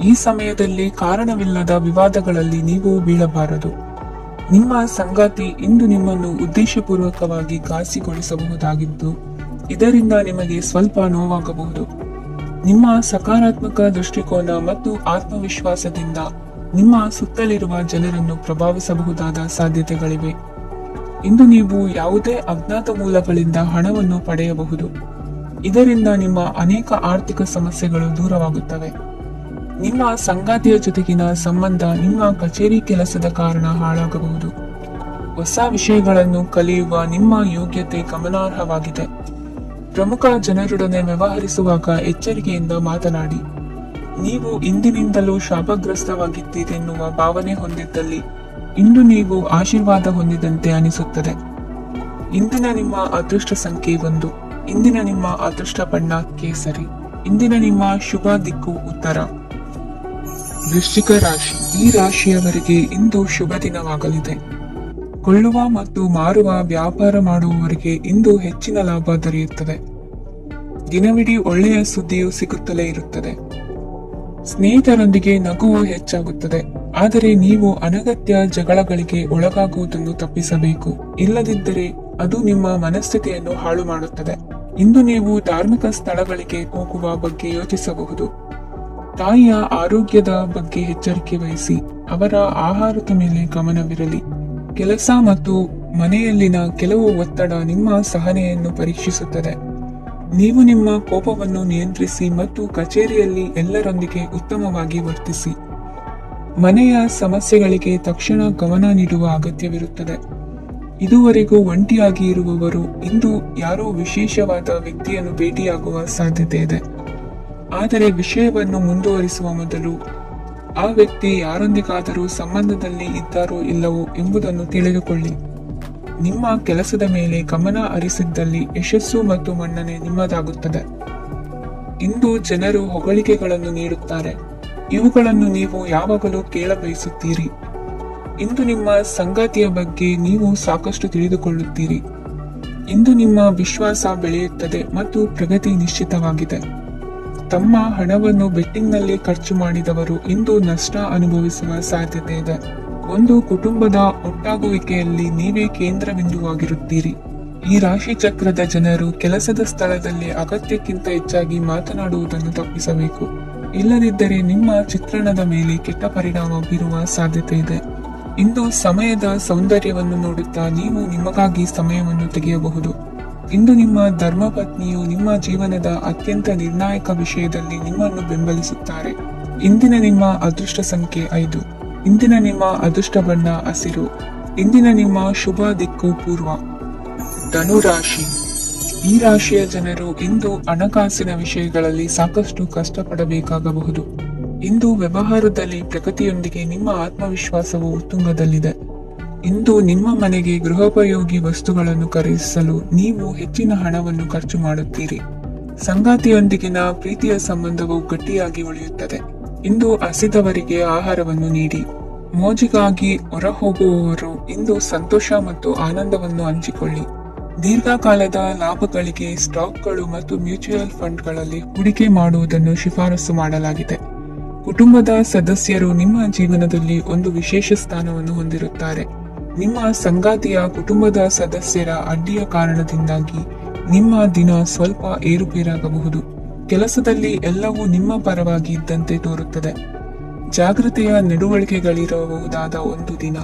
ಈ ಸಮಯದಲ್ಲಿ ಕಾರಣವಿಲ್ಲದ ವಿವಾದಗಳಲ್ಲಿ ನೀವು ಬೀಳಬಾರದು. ನಿಮ್ಮ ಸಂಗಾತಿ ಇಂದು ನಿಮ್ಮನ್ನು ಉದ್ದೇಶಪೂರ್ವಕವಾಗಿ ಘಾಸಿಗೊಳಿಸಬಹುದಾಗಿದ್ದು ಇದರಿಂದ ನಿಮಗೆ ಸ್ವಲ್ಪ ನೋವಾಗಬಹುದು. ನಿಮ್ಮ ಸಕಾರಾತ್ಮಕ ದೃಷ್ಟಿಕೋನ ಮತ್ತು ಆತ್ಮವಿಶ್ವಾಸದಿಂದ ನಿಮ್ಮ ಸುತ್ತಲಿರುವ ಜನರನ್ನು ಪ್ರಭಾವಿಸಬಹುದಾದ ಸಾಧ್ಯತೆಗಳಿವೆ. ಇಂದು ನೀವು ಯಾವುದೇ ಅಜ್ಞಾತ ಮೂಲಗಳಿಂದ ಹಣವನ್ನು ಪಡೆಯಬಹುದು. ಇದರಿಂದ ನಿಮ್ಮ ಅನೇಕ ಆರ್ಥಿಕ ಸಮಸ್ಯೆಗಳು ದೂರವಾಗುತ್ತವೆ. ನಿಮ್ಮ ಸಂಗಾತಿಯ ಜೊತೆಗಿನ ಸಂಬಂಧ ನಿಮ್ಮ ಕಚೇರಿ ಕೆಲಸದ ಕಾರಣ ಹಾಳಾಗಬಹುದು. ಹೊಸ ವಿಷಯಗಳನ್ನು ಕಲಿಯುವ ನಿಮ್ಮ ಯೋಗ್ಯತೆ ಗಮನಾರ್ಹವಾಗಿದೆ. ಪ್ರಮುಖ ಜನರೊಡನೆ ವ್ಯವಹರಿಸುವಾಗ ಎಚ್ಚರಿಕೆಯಿಂದ ಮಾತನಾಡಿ. ನೀವು ಇಂದಿನಿಂದಲೂ ಶಾಪಗ್ರಸ್ತವಾಗಿದ್ದೀರೆನ್ನುವ ಭಾವನೆ ಹೊಂದಿದ್ದಲ್ಲಿ ಇಂದು ನೀವು ಆಶೀರ್ವಾದ ಹೊಂದಿದಂತೆ ಅನಿಸುತ್ತದೆ. ಇಂದಿನ ನಿಮ್ಮ ಅದೃಷ್ಟ ಸಂಖ್ಯೆ 1. ಇಂದಿನ ನಿಮ್ಮ ಅದೃಷ್ಟ ಬಣ್ಣ ಕೇಸರಿ. ಇಂದಿನ ನಿಮ್ಮ ಶುಭ ದಿಕ್ಕು ಉತ್ತರ. ವೃಶ್ಚಿಕ ರಾಶಿ. ಈ ರಾಶಿಯವರಿಗೆ ಇಂದು ಶುಭ ದಿನವಾಗಲಿದೆ. ಕೊಳ್ಳುವ ಮತ್ತು ಮಾರುವ ವ್ಯಾಪಾರ ಮಾಡುವವರಿಗೆ ಇಂದು ಹೆಚ್ಚಿನ ಲಾಭ ದೊರೆಯುತ್ತದೆ. ದಿನವಿಡೀ ಒಳ್ಳೆಯ ಸುದ್ದಿಯು ಸಿಗುತ್ತಲೇ ಇರುತ್ತದೆ. ಸ್ನೇಹಿತರೊಂದಿಗೆ ನಗುವು ಹೆಚ್ಚಾಗುತ್ತದೆ. ಆದರೆ ನೀವು ಅನಗತ್ಯ ಜಗಳಗಳಿಗೆ ಒಳಗಾಗುವುದನ್ನು ತಪ್ಪಿಸಬೇಕು. ಇಲ್ಲದಿದ್ದರೆ ಅದು ನಿಮ್ಮ ಮನಸ್ಥಿತಿಯನ್ನು ಹಾಳು ಮಾಡುತ್ತದೆ. ಇಂದು ನೀವು ಧಾರ್ಮಿಕ ಸ್ಥಳಗಳಿಗೆ ಹೋಗುವ ಬಗ್ಗೆ ಯೋಚಿಸಬಹುದು. ತಾಯಿಯ ಆರೋಗ್ಯದ ಬಗ್ಗೆ ಎಚ್ಚರಿಕೆ ವಹಿಸಿ. ಅವರ ಆಹಾರದ ಮೇಲೆ ಗಮನವಿರಲಿ. ಕೆಲಸ ಮತ್ತು ಮನೆಯಲ್ಲಿನ ಕೆಲವು ಒತ್ತಡ ನಿಮ್ಮ ಸಹನೆಯನ್ನು ಪರೀಕ್ಷಿಸುತ್ತದೆ. ನೀವು ನಿಮ್ಮ ಕೋಪವನ್ನು ನಿಯಂತ್ರಿಸಿ ಮತ್ತು ಕಚೇರಿಯಲ್ಲಿ ಎಲ್ಲರೊಂದಿಗೆ ಉತ್ತಮವಾಗಿ ವರ್ತಿಸಿ. ಮನೆಯ ಸಮಸ್ಯೆಗಳಿಗೆ ತಕ್ಷಣ ಗಮನ ನೀಡುವ ಅಗತ್ಯವಿರುತ್ತದೆ. ಇದುವರೆಗೂ ಒಂಟಿಯಾಗಿ ಇರುವವರು ಇಂದು ಯಾರೋ ವಿಶೇಷವಾದ ವ್ಯಕ್ತಿಯನ್ನು ಭೇಟಿಯಾಗುವ ಸಾಧ್ಯತೆ ಇದೆ. ಆದರೆ ವಿಷಯವನ್ನು ಮುಂದುವರಿಸುವ ಮೊದಲು ಆ ವ್ಯಕ್ತಿ ಯಾರೊಂದಿಗಾದರೂ ಸಂಬಂಧದಲ್ಲಿ ಇದ್ದಾರೋ ಇಲ್ಲವೋ ಎಂಬುದನ್ನು ತಿಳಿದುಕೊಳ್ಳಿ. ನಿಮ್ಮ ಕೆಲಸದ ಮೇಲೆ ಗಮನ ಹರಿಸಿದ್ದಲ್ಲಿ ಯಶಸ್ಸು ಮತ್ತು ಮನ್ನಣೆ ನಿಮ್ಮದಾಗುತ್ತದೆ. ಇಂದು ಜನರು ಹೊಗಳಿಕೆಗಳನ್ನು ನೀಡುತ್ತಾರೆ. ಇವುಗಳನ್ನು ನೀವು ಯಾವಾಗಲೂ ಕೇಳಬಯಸುತ್ತೀರಿ. ಇಂದು ನಿಮ್ಮ ಸಂಗಾತಿಯ ಬಗ್ಗೆ ನೀವು ಸಾಕಷ್ಟು ತಿಳಿದುಕೊಳ್ಳುತ್ತೀರಿ. ಇಂದು ನಿಮ್ಮ ವಿಶ್ವಾಸ ಬೆಳೆಯುತ್ತದೆ ಮತ್ತು ಪ್ರಗತಿ ನಿಶ್ಚಿತವಾಗಿದೆ. ತಮ್ಮ ಹಣವನ್ನು ಬೆಟ್ಟಿಂಗ್ನಲ್ಲಿ ಖರ್ಚು ಮಾಡಿದವರು ಇಂದು ನಷ್ಟ ಅನುಭವಿಸುವ ಸಾಧ್ಯತೆ ಇದೆ. ಒಂದು ಕುಟುಂಬದ ಒಟ್ಟಾಗುವಿಕೆಯಲ್ಲಿ ನೀವೇ ಕೇಂದ್ರ ಬಿಂದುವಾಗಿರುತ್ತೀರಿ. ಈ ರಾಶಿ ಚಕ್ರದ ಜನರು ಕೆಲಸದ ಸ್ಥಳದಲ್ಲಿ ಅಗತ್ಯಕ್ಕಿಂತ ಹೆಚ್ಚಾಗಿ ಮಾತನಾಡುವುದನ್ನು ತಪ್ಪಿಸಬೇಕು. ಇಲ್ಲದಿದ್ದರೆ ನಿಮ್ಮ ಚಿತ್ರಣದ ಮೇಲೆ ಕೆಟ್ಟ ಪರಿಣಾಮ ಬೀರುವ ಸಾಧ್ಯತೆ ಇದೆ. ಇಂದು ಸಮಯದ ಸೌಂದರ್ಯವನ್ನು ನೋಡುತ್ತಾ ನೀವು ನಿಮಗಾಗಿ ಸಮಯವನ್ನು ತೆಗೆಯಬಹುದು. ಇಂದು ನಿಮ್ಮ ಧರ್ಮಪತ್ನಿಯು ನಿಮ್ಮ ಜೀವನದ ಅತ್ಯಂತ ನಿರ್ಣಾಯಕ ವಿಷಯದಲ್ಲಿ ನಿಮ್ಮನ್ನು ಬೆಂಬಲಿಸುತ್ತಾರೆ. ಇಂದಿನ ನಿಮ್ಮ ಅದೃಷ್ಟ ಸಂಖ್ಯೆ 5. ಇಂದಿನ ನಿಮ್ಮ ಅದೃಷ್ಟ ಬಣ್ಣ ಹಸಿರು. ಇಂದಿನ ನಿಮ್ಮ ಶುಭ ದಿಕ್ಕು ಪೂರ್ವ. ಧನುರಾಶಿ. ಈ ರಾಶಿಯ ಜನರು ಇಂದು ಹಣಕಾಸಿನ ವಿಷಯಗಳಲ್ಲಿ ಸಾಕಷ್ಟು ಕಷ್ಟಪಡಬೇಕಾಗಬಹುದು. ಇಂದು ವ್ಯವಹಾರದಲ್ಲಿ ಪ್ರಗತಿಯೊಂದಿಗೆ ನಿಮ್ಮ ಆತ್ಮವಿಶ್ವಾಸವು ಉತ್ತುಂಗದಲ್ಲಿದೆ. ಇಂದು ನಿಮ್ಮ ಮನೆಗೆ ಗೃಹೋಪಯೋಗಿ ವಸ್ತುಗಳನ್ನು ಖರೀದಿಸಲು ನೀವು ಹೆಚ್ಚಿನ ಹಣವನ್ನು ಖರ್ಚು ಮಾಡುತ್ತೀರಿ. ಸಂಗಾತಿಯೊಂದಿಗಿನ ಪ್ರೀತಿಯ ಸಂಬಂಧವು ಗಟ್ಟಿಯಾಗಿ ಉಳಿಯುತ್ತದೆ. ಇಂದು ಹಸಿದವರಿಗೆ ಆಹಾರವನ್ನು ನೀಡಿ. ಮೋಜಿಗಾಗಿ ಹೊರಹೋಗುವವರು ಇಂದು ಸಂತೋಷ ಮತ್ತು ಆನಂದವನ್ನು ಹಂಚಿಕೊಳ್ಳಿ. ದೀರ್ಘಕಾಲದ ಲಾಭಗಳಿಗೆ ಸ್ಟಾಕ್ಗಳು ಮತ್ತು ಮ್ಯೂಚುವಲ್ ಫಂಡ್ಗಳಲ್ಲಿ ಹೂಡಿಕೆ ಮಾಡುವುದನ್ನು ಶಿಫಾರಸು ಮಾಡಲಾಗಿದೆ. ಕುಟುಂಬದ ಸದಸ್ಯರು ನಿಮ್ಮ ಜೀವನದಲ್ಲಿ ಒಂದು ವಿಶೇಷ ಸ್ಥಾನವನ್ನು ಹೊಂದಿರುತ್ತಾರೆ. ನಿಮ್ಮ ಸಂಗಾತಿಯ ಕುಟುಂಬದ ಸದಸ್ಯರ ಅಡ್ಡಿಯ ಕಾರಣದಿಂದಾಗಿ ನಿಮ್ಮ ದಿನ ಸ್ವಲ್ಪ ಏರುಪೇರಾಗಬಹುದು. ಕೆಲಸದಲ್ಲಿ ಎಲ್ಲವೂ ನಿಮ್ಮ ಪರವಾಗಿ ಇದ್ದಂತೆ ತೋರುತ್ತದೆ. ಜಾಗೃತೆಯ ನಡವಳಿಕೆಗಳಿರಬಹುದಾದ ಒಂದು ದಿನ.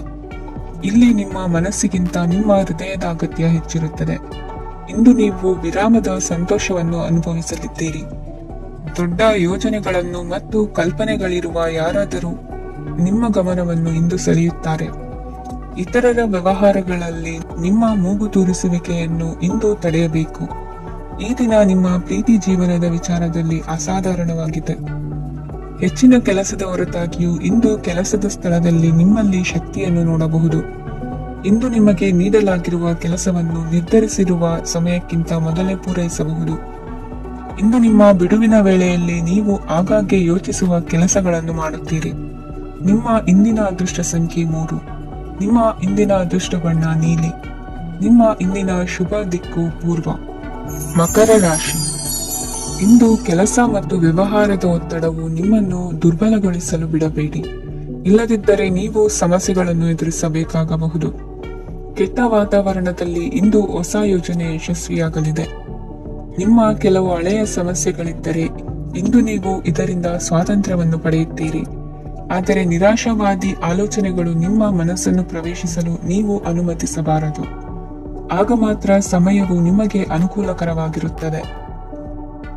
ಇಲ್ಲಿ ನಿಮ್ಮ ಮನಸ್ಸಿಗಿಂತ ನಿಮ್ಮ ಹೃದಯದ ಅಗತ್ಯ ಹೆಚ್ಚಿರುತ್ತದೆ. ಇಂದು ನೀವು ವಿರಾಮದ ಸಂತೋಷವನ್ನು ಅನುಭವಿಸಲಿದ್ದೀರಿ. ದೊಡ್ಡ ಯೋಜನೆಗಳನ್ನು ಮತ್ತು ಕಲ್ಪನೆಗಳಿರುವ ಯಾರಾದರೂ ನಿಮ್ಮ ಗಮನವನ್ನು ಇಂದು ಸೆಳೆಯುತ್ತಾರೆ. ಇತರರ ವ್ಯವಹಾರಗಳಲ್ಲಿ ನಿಮ್ಮ ಮೂಗು ತೂರಿಸುವಿಕೆಯನ್ನು ಇಂದು ತಡೆಯಬೇಕು. ಈ ದಿನ ನಿಮ್ಮ ಪ್ರೀತಿ ಜೀವನದ ವಿಚಾರದಲ್ಲಿ ಅಸಾಧಾರಣವಾಗಿದೆ. ಹೆಚ್ಚಿನ ಕೆಲಸದ ಹೊರತಾಗಿಯೂ ಇಂದು ಕೆಲಸದ ಸ್ಥಳದಲ್ಲಿ ನಿಮ್ಮಲ್ಲಿ ಶಕ್ತಿಯನ್ನು ನೋಡಬಹುದು. ಇಂದು ನಿಮಗೆ ನೀಡಲಾಗಿರುವ ಕೆಲಸವನ್ನು ನಿರ್ಧರಿಸಿರುವ ಸಮಯಕ್ಕಿಂತ ಮೊದಲೇ ಪೂರೈಸಬಹುದು. ಇಂದು ನಿಮ್ಮ ಬಿಡುವಿನ ವೇಳೆಯಲ್ಲಿ ನೀವು ಆಗಾಗ್ಗೆ ಯೋಚಿಸುವ ಕೆಲಸಗಳನ್ನು ಮಾಡುತ್ತೀರಿ. ನಿಮ್ಮ ಇಂದಿನ ಅದೃಷ್ಟ ಸಂಖ್ಯೆ 3. ನಿಮ್ಮ ಇಂದಿನ ಅದೃಷ್ಟ ಬಣ್ಣ ನೀಲಿ. ನಿಮ್ಮ ಇಂದಿನ ಶುಭ ದಿಕ್ಕು ಪೂರ್ವ. ಮಕರ ರಾಶಿ. ಇಂದು ಕೆಲಸ ಮತ್ತು ವ್ಯವಹಾರದ ಒತ್ತಡವು ನಿಮ್ಮನ್ನು ದುರ್ಬಲಗೊಳಿಸಲು ಬಿಡಬೇಡಿ. ಇಲ್ಲದಿದ್ದರೆ ನೀವು ಸಮಸ್ಯೆಗಳನ್ನು ಎದುರಿಸಬೇಕಾಗಬಹುದು. ಕೆಟ್ಟ ವಾತಾವರಣದಲ್ಲಿ ಇಂದು ಹೊಸ ಯೋಜನೆ ಯಶಸ್ವಿಯಾಗಲಿದೆ. ನಿಮ್ಮ ಕೆಲವು ಹಳೆಯ ಸಮಸ್ಯೆಗಳಿದ್ದರೆ ಇಂದು ನೀವು ಇದರಿಂದ ಸ್ವಾತಂತ್ರ್ಯವನ್ನು ಪಡೆಯುತ್ತೀರಿ. ಆದರೆ ನಿರಾಶಾವಾದಿ ಆಲೋಚನೆಗಳು ನಿಮ್ಮ ಮನಸ್ಸನ್ನು ಪ್ರವೇಶಿಸಲು ನೀವು ಅನುಮತಿಸಬಾರದು. ಆಗ ಮಾತ್ರ ಸಮಯವು ನಿಮಗೆ ಅನುಕೂಲಕರವಾಗಿರುತ್ತದೆ.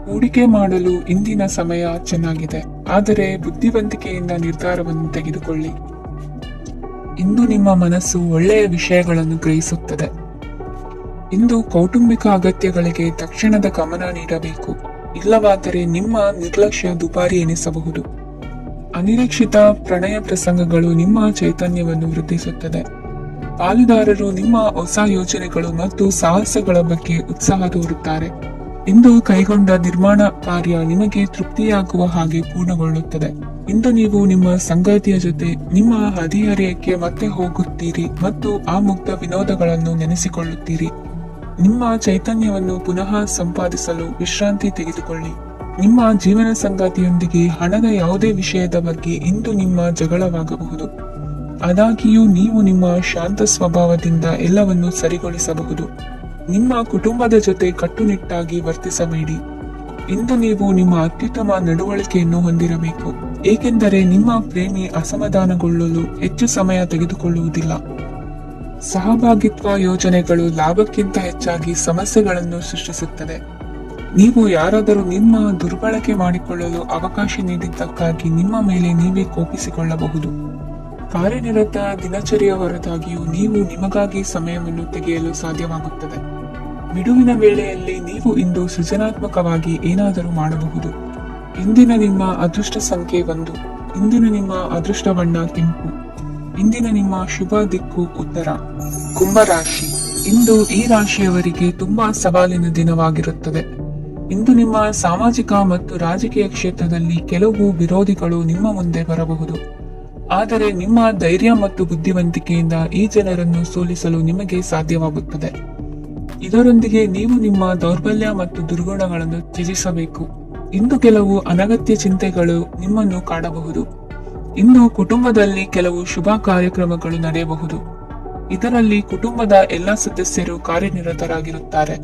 ಹೂಡಿಕೆ ಮಾಡಲು ಇಂದಿನ ಸಮಯ ಚೆನ್ನಾಗಿದೆ, ಆದರೆ ಬುದ್ಧಿವಂತಿಕೆಯಿಂದ ನಿರ್ಧಾರವನ್ನು ತೆಗೆದುಕೊಳ್ಳಿ. ಇಂದು ನಿಮ್ಮ ಮನಸ್ಸು ಒಳ್ಳೆಯ ವಿಷಯಗಳನ್ನು ಗ್ರಹಿಸುತ್ತದೆ. ಇಂದು ಕೌಟುಂಬಿಕ ಅಗತ್ಯಗಳಿಗೆ ತಕ್ಷಣದ ಗಮನ ನೀಡಬೇಕು. ಇಲ್ಲವಾದರೆ ನಿಮ್ಮ ನಿರ್ಲಕ್ಷ್ಯ ದುಬಾರಿ ಎನಿಸಬಹುದು. ಅನಿರೀಕ್ಷಿತ ಪ್ರಣಯ ಪ್ರಸಂಗಗಳು ನಿಮ್ಮ ಚೈತನ್ಯವನ್ನು ವೃದ್ಧಿಸುತ್ತದೆ. ಪಾಲುದಾರರು ನಿಮ್ಮ ಹೊಸ ಯೋಜನೆಗಳು ಮತ್ತು ಸಾಹಸಗಳ ಬಗ್ಗೆ ಉತ್ಸಾಹ ತೋರುತ್ತಾರೆ. ಇಂದು ಕೈಗೊಂಡ ನಿರ್ಮಾಣ ಕಾರ್ಯ ನಿಮಗೆ ತೃಪ್ತಿಯಾಗುವ ಹಾಗೆ ಪೂರ್ಣಗೊಳ್ಳುತ್ತದೆ. ಇಂದು ನೀವು ನಿಮ್ಮ ಸಂಗಾತಿಯ ಜೊತೆ ನಿಮ್ಮ ಹದಿಹರೆಯಕ್ಕೆ ಮತ್ತೆ ಹೋಗುತ್ತೀರಿ ಮತ್ತು ಆ ಮುಗ್ಧ ವಿನೋದಗಳನ್ನು ನೆನೆಸಿಕೊಳ್ಳುತ್ತೀರಿ. ನಿಮ್ಮ ಚೈತನ್ಯವನ್ನು ಪುನಃ ಸಂಪಾದಿಸಲು ವಿಶ್ರಾಂತಿ ತೆಗೆದುಕೊಳ್ಳಿ. ನಿಮ್ಮ ಜೀವನ ಸಂಗಾತಿಯೊಂದಿಗೆ ಹಣದ ಯಾವುದೇ ವಿಷಯದ ಬಗ್ಗೆ ಇಂದು ನಿಮ್ಮ ಜಗಳವಾಗಬಹುದು. ಆದಾಗ್ಯೂ ನೀವು ನಿಮ್ಮ ಶಾಂತ ಸ್ವಭಾವದಿಂದ ಎಲ್ಲವನ್ನು ಸರಿಗೊಳಿಸಬಹುದು. ನಿಮ್ಮ ಕುಟುಂಬದ ಜೊತೆ ಕಟ್ಟುನಿಟ್ಟಾಗಿ ವರ್ತಿಸಬೇಡಿ. ಇಂದು ನೀವು ನಿಮ್ಮ ಅತ್ಯುತ್ತಮ ನಡವಳಿಕೆಯನ್ನು ಹೊಂದಿರಬೇಕು, ಏಕೆಂದರೆ ನಿಮ್ಮ ಪ್ರೇಮಿ ಅಸಮಾಧಾನಗೊಳ್ಳಲು ಹೆಚ್ಚು ಸಮಯ ತೆಗೆದುಕೊಳ್ಳುವುದಿಲ್ಲ. ಸಹಭಾಗಿತ್ವ ಯೋಜನೆಗಳು ಲಾಭಕ್ಕಿಂತ ಹೆಚ್ಚಾಗಿ ಸಮಸ್ಯೆಗಳನ್ನು ಸೃಷ್ಟಿಸುತ್ತದೆ. ನೀವು ಯಾರಾದರೂ ನಿಮ್ಮ ದುರ್ಬಳಕೆ ಮಾಡಿಕೊಳ್ಳಲು ಅವಕಾಶ ನೀಡಿದ್ದಕ್ಕಾಗಿ ನಿಮ್ಮ ಮೇಲೆ ನೀವೇ ಕೋಪಿಸಿಕೊಳ್ಳಬಹುದು. ಕಾರ್ಯನಿರತ ದಿನಚರಿಯ ಹೊರತಾಗಿಯೂ ನೀವು ನಿಮಗಾಗಿ ಸಮಯವನ್ನು ತೆಗೆಯಲು ಸಾಧ್ಯವಾಗುತ್ತದೆ. ಬಿಡುವಿನ ವೇಳೆಯಲ್ಲಿ ನೀವು ಇಂದು ಸೃಜನಾತ್ಮಕವಾಗಿ ಏನಾದರೂ ಮಾಡಬಹುದು. ಇಂದಿನ ನಿಮ್ಮ ಅದೃಷ್ಟ ಸಂಖ್ಯೆ 1. ಇಂದಿನ ನಿಮ್ಮ ಅದೃಷ್ಟ ಬಣ್ಣ ಕೆಂಪು. ಇಂದಿನ ನಿಮ್ಮ ಶುಭ ದಿಕ್ಕು ಉತ್ತರ. ಕುಂಭರಾಶಿ. ಇಂದು ಈ ರಾಶಿಯವರಿಗೆ ತುಂಬಾ ಸವಾಲಿನ ದಿನವಾಗಿರುತ್ತದೆ. ಇಂದು ನಿಮ್ಮ ಸಾಮಾಜಿಕ ಮತ್ತು ರಾಜಕೀಯ ಕ್ಷೇತ್ರದಲ್ಲಿ ಕೆಲವು ವಿರೋಧಿಗಳು ನಿಮ್ಮ ಮುಂದೆ ಬರಬಹುದು. ಆದರೆ ನಿಮ್ಮ ಧೈರ್ಯ ಮತ್ತು ಬುದ್ಧಿವಂತಿಕೆಯಿಂದ ಈ ಜನರನ್ನು ಸೋಲಿಸಲು ನಿಮಗೆ ಸಾಧ್ಯವಾಗುತ್ತದೆ. ಇದರೊಂದಿಗೆ ನೀವು ನಿಮ್ಮ ದೌರ್ಬಲ್ಯ ಮತ್ತು ದುರ್ಗುಣಗಳನ್ನು ತ್ಯಜಿಸಬೇಕು. ಇಂದು ಕೆಲವು ಅನಗತ್ಯ ಚಿಂತೆಗಳು ನಿಮ್ಮನ್ನು ಕಾಡಬಹುದು. ಇಂದು ಕುಟುಂಬದಲ್ಲಿ ಕೆಲವು ಶುಭ ಕಾರ್ಯಕ್ರಮಗಳು ನಡೆಯಬಹುದು. ಇದರಲ್ಲಿ ಕುಟುಂಬದ ಎಲ್ಲ ಸದಸ್ಯರು ಕಾರ್ಯನಿರತರಾಗಿರುತ್ತಾರೆ.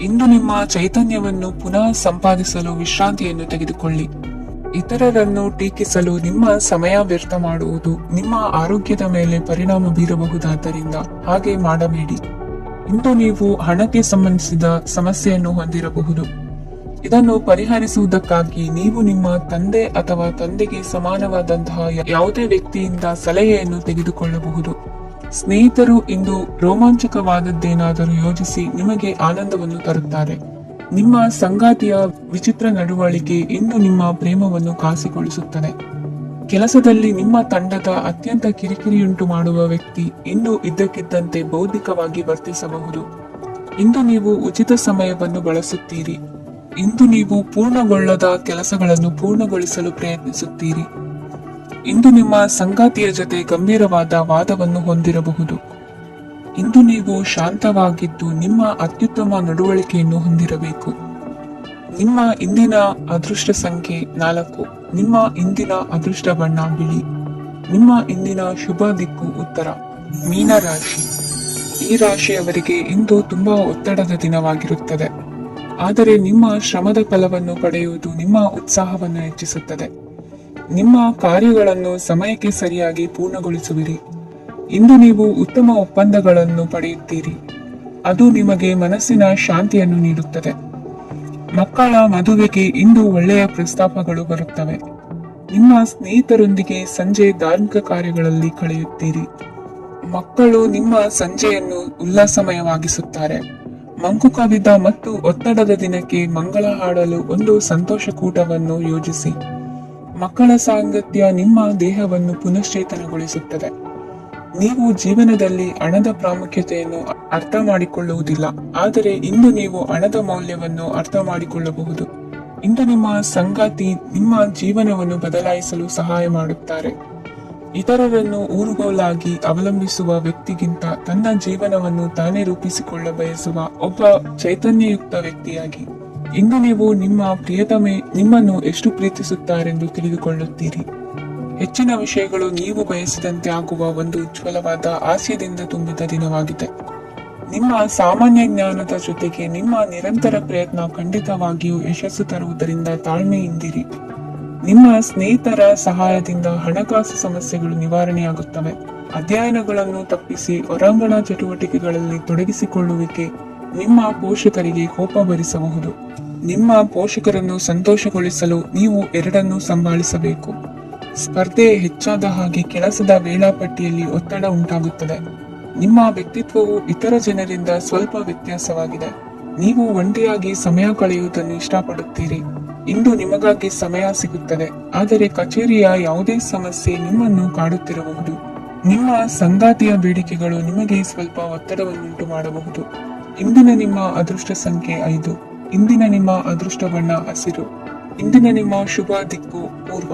ಇಂದು ನಿಮ್ಮ ಚೈತನ್ಯವನ್ನು ಪುನಃ ಸಂಪಾದಿಸಲು ವಿಶ್ರಾಂತಿಯನ್ನು ತೆಗೆದುಕೊಳ್ಳಿ. ಇತರರನ್ನು ಟೀಕಿಸಲು ನಿಮ್ಮ ಸಮಯ ವ್ಯರ್ಥ ಮಾಡುವುದು ನಿಮ್ಮ ಆರೋಗ್ಯದ ಮೇಲೆ ಪರಿಣಾಮ ಬೀರಬಹುದಾದ್ದರಿಂದ ಹಾಗೆ ಮಾಡಬೇಡಿ. ಇಂದು ನೀವು ಹಣಕ್ಕೆ ಸಂಬಂಧಿಸಿದ ಸಮಸ್ಯೆಯನ್ನು ಹೊಂದಿರಬಹುದು. ಇದನ್ನು ಪರಿಹರಿಸುವುದಕ್ಕಾಗಿ ನೀವು ನಿಮ್ಮ ತಂದೆ ಅಥವಾ ತಂದೆಗೆ ಸಮಾನವಾದಂತಹ ಯಾವುದೇ ವ್ಯಕ್ತಿಯಿಂದ ಸಲಹೆಯನ್ನು ತೆಗೆದುಕೊಳ್ಳಬಹುದು. ಸ್ನೇಹಿತರು ಇಂದು ರೋಮಾಂಚಕವಾದದ್ದೇನಾದರೂ ಯೋಜಿಸಿ ನಿಮಗೆ ಆನಂದವನ್ನು ತರುತ್ತಾರೆ. ನಿಮ್ಮ ಸಂಗಾತಿಯ ವಿಚಿತ್ರ ನಡವಳಿಕೆ ಇಂದು ನಿಮ್ಮ ಪ್ರೇಮವನ್ನು ಕಾಸಿಗೊಳಿಸುತ್ತದೆ. ಕೆಲಸದಲ್ಲಿ ನಿಮ್ಮ ತಂಡದ ಅತ್ಯಂತ ಕಿರಿಕಿರಿಯುಂಟು ಮಾಡುವ ವ್ಯಕ್ತಿ ಇಂದು ಇದ್ದಕ್ಕಿದ್ದಂತೆ ಬೌದ್ಧಿಕವಾಗಿ ವರ್ತಿಸಬಹುದು. ಇಂದು ನೀವು ಉಚಿತ ಸಮಯವನ್ನು ಬಳಸುತ್ತೀರಿ. ಇಂದು ನೀವು ಪೂರ್ಣಗೊಳ್ಳದ ಕೆಲಸಗಳನ್ನು ಪೂರ್ಣಗೊಳಿಸಲು ಪ್ರಯತ್ನಿಸುತ್ತೀರಿ. ಇಂದು ನಿಮ್ಮ ಸಂಗಾತಿಯ ಜೊತೆ ಗಂಭೀರವಾದ ವಾದವನ್ನು ಹೊಂದಿರಬಹುದು. ಇಂದು ನೀವು ಶಾಂತವಾಗಿದ್ದು ನಿಮ್ಮ ಅತ್ಯುತ್ತಮ ನಡವಳಿಕೆಯನ್ನು ಹೊಂದಿರಬೇಕು. ನಿಮ್ಮ ಇಂದಿನ ಅದೃಷ್ಟ ಸಂಖ್ಯೆ 4. ನಿಮ್ಮ ಇಂದಿನ ಅದೃಷ್ಟ ಬಣ್ಣ ಬಿಳಿ. ನಿಮ್ಮ ಇಂದಿನ ಶುಭ ದಿಕ್ಕು ಉತ್ತರ. ಮೀನ ರಾಶಿ. ಈ ರಾಶಿಯವರಿಗೆ ಇಂದು ತುಂಬಾ ಒತ್ತಡದ ದಿನವಾಗಿರುತ್ತದೆ. ಆದರೆ ನಿಮ್ಮ ಶ್ರಮದ ಫಲವನ್ನು ಪಡೆಯುವುದು ನಿಮ್ಮ ಉತ್ಸಾಹವನ್ನು ಹೆಚ್ಚಿಸುತ್ತದೆ. ನಿಮ್ಮ ಕಾರ್ಯಗಳನ್ನು ಸಮಯಕ್ಕೆ ಸರಿಯಾಗಿ ಪೂರ್ಣಗೊಳಿಸುವಿರಿ. ಇಂದು ನೀವು ಉತ್ತಮ ಒಪ್ಪಂದಗಳನ್ನು ಪಡೆಯುತ್ತೀರಿ. ಅದು ನಿಮಗೆ ಮನಸ್ಸಿನ ಶಾಂತಿಯನ್ನು ನೀಡುತ್ತದೆ. ಮಕ್ಕಳ ಮದುವೆಗೆ ಇಂದು ಒಳ್ಳೆಯ ಪ್ರಸ್ತಾಪಗಳು ಬರುತ್ತವೆ. ನಿಮ್ಮ ಸ್ನೇಹಿತರೊಂದಿಗೆ ಸಂಜೆ ಧಾರ್ಮಿಕ ಕಾರ್ಯಗಳಲ್ಲಿ ಕಳೆಯುತ್ತೀರಿ. ಮಕ್ಕಳು ನಿಮ್ಮ ಸಂಜೆಯನ್ನು ಉಲ್ಲಾಸಮಯವಾಗಿಸುತ್ತಾರೆ. ಮಂಕು ಕವಿದ ಮತ್ತು ಒತ್ತಡದ ದಿನಕ್ಕೆ ಮಂಗಳ ಹಾಡಲು ಒಂದು ಸಂತೋಷ ಕೂಟವನ್ನು ಯೋಜಿಸಿ. ಮಕ್ಕಳ ಸಾಂಗತ್ಯ ನಿಮ್ಮ ದೇಹವನ್ನು ಪುನಶ್ಚೇತನಗೊಳಿಸುತ್ತದೆ. ನೀವು ಜೀವನದಲ್ಲಿ ಹಣದ ಪ್ರಾಮುಖ್ಯತೆಯನ್ನು ಅರ್ಥ ಮಾಡಿಕೊಳ್ಳುವುದಿಲ್ಲ, ಆದರೆ ಇಂದು ನೀವು ಹಣದ ಮೌಲ್ಯವನ್ನು ಅರ್ಥ ಮಾಡಿಕೊಳ್ಳಬಹುದು. ಇಂದು ನಿಮ್ಮ ಸಂಗಾತಿ ನಿಮ್ಮ ಜೀವನವನ್ನು ಬದಲಾಯಿಸಲು ಸಹಾಯ ಮಾಡುತ್ತಾರೆ. ಇತರರನ್ನು ಊರುಗೋಲಾಗಿ ಅವಲಂಬಿಸುವ ವ್ಯಕ್ತಿಗಿಂತ ತನ್ನ ಜೀವನವನ್ನು ತಾನೇ ರೂಪಿಸಿಕೊಳ್ಳ ಬಯಸುವ ಒಬ್ಬ ಚೈತನ್ಯಯುಕ್ತ ವ್ಯಕ್ತಿಯಾಗಿ ಇಂದು ನೀವು ನಿಮ್ಮ ಪ್ರಿಯತಮೆ ನಿಮ್ಮನ್ನು ಎಷ್ಟು ಪ್ರೀತಿಸುತ್ತಾರೆಂದು ತಿಳಿದುಕೊಳ್ಳುತ್ತೀರಿ. ಹೆಚ್ಚಿನ ವಿಷಯಗಳು ನೀವು ಬಯಸಿದಂತೆ ಆಗುವ ಒಂದು ಉಜ್ವಲವಾದ ಹಾಸ್ಯದಿಂದ ತುಂಬಿದ ದಿನವಾಗಿದೆ. ನಿಮ್ಮ ಸಾಮಾನ್ಯ ಜ್ಞಾನದ ಜೊತೆಗೆ ನಿಮ್ಮ ನಿರಂತರ ಪ್ರಯತ್ನ ಖಂಡಿತವಾಗಿಯೂ ಯಶಸ್ಸು ತರುವುದರಿಂದ ತಾಳ್ಮೆಯಿಂದಿರಿ. ನಿಮ್ಮ ಸ್ನೇಹಿತರ ಸಹಾಯದಿಂದ ಹಣಕಾಸು ಸಮಸ್ಯೆಗಳು ನಿವಾರಣೆಯಾಗುತ್ತವೆ. ಅಧ್ಯಯನಗಳನ್ನು ತಪ್ಪಿಸಿ ಹೊರಾಂಗಣ ಚಟುವಟಿಕೆಗಳಲ್ಲಿ ತೊಡಗಿಸಿಕೊಳ್ಳುವಿಕೆ ನಿಮ್ಮ ಪೋಷಕರಿಗೆ ಕೋಪ ಭರಿಸಬಹುದು. ನಿಮ್ಮ ಪೋಷಕರನ್ನು ಸಂತೋಷಗೊಳಿಸಲು ನೀವು ಎರಡನ್ನೂ ಸಂಭಾಳಿಸಬೇಕು. ಸ್ಪರ್ಧೆ ಹೆಚ್ಚಾದ ಹಾಗೆ ಕೆಲಸದ ವೇಳಾಪಟ್ಟಿಯಲ್ಲಿ ಒತ್ತಡ ಉಂಟಾಗುತ್ತದೆ. ನಿಮ್ಮ ವ್ಯಕ್ತಿತ್ವವು ಇತರ ಜನರಿಂದ ಸ್ವಲ್ಪ ವ್ಯತ್ಯಾಸವಾಗಿದೆ. ನೀವು ಒಂಟಿಯಾಗಿ ಸಮಯ ಕಳೆಯುವುದನ್ನು ಇಷ್ಟಪಡುತ್ತೀರಿ. ಇಂದು ನಿಮಗಾಗಿ ಸಮಯ ಸಿಗುತ್ತದೆ, ಆದರೆ ಕಚೇರಿಯ ಯಾವುದೇ ಸಮಸ್ಯೆ ನಿಮ್ಮನ್ನು ಕಾಡುತ್ತಿರಬಹುದು. ನಿಮ್ಮ ಸಂಗಾತಿಯ ಬೇಡಿಕೆಗಳು ನಿಮಗೆ ಸ್ವಲ್ಪ ಒತ್ತಡವನ್ನುಂಟು ಮಾಡಬಹುದು. ಇಂದಿನ ನಿಮ್ಮ ಅದೃಷ್ಟ ಸಂಖ್ಯೆ 5. ಇಂದಿನ ನಿಮ್ಮ ಅದೃಷ್ಟ ಬಣ್ಣ ಹಸಿರು. ಇಂದಿನ ನಿಮ್ಮ ಶುಭ ದಿಕ್ಕು ಪೂರ್ವ.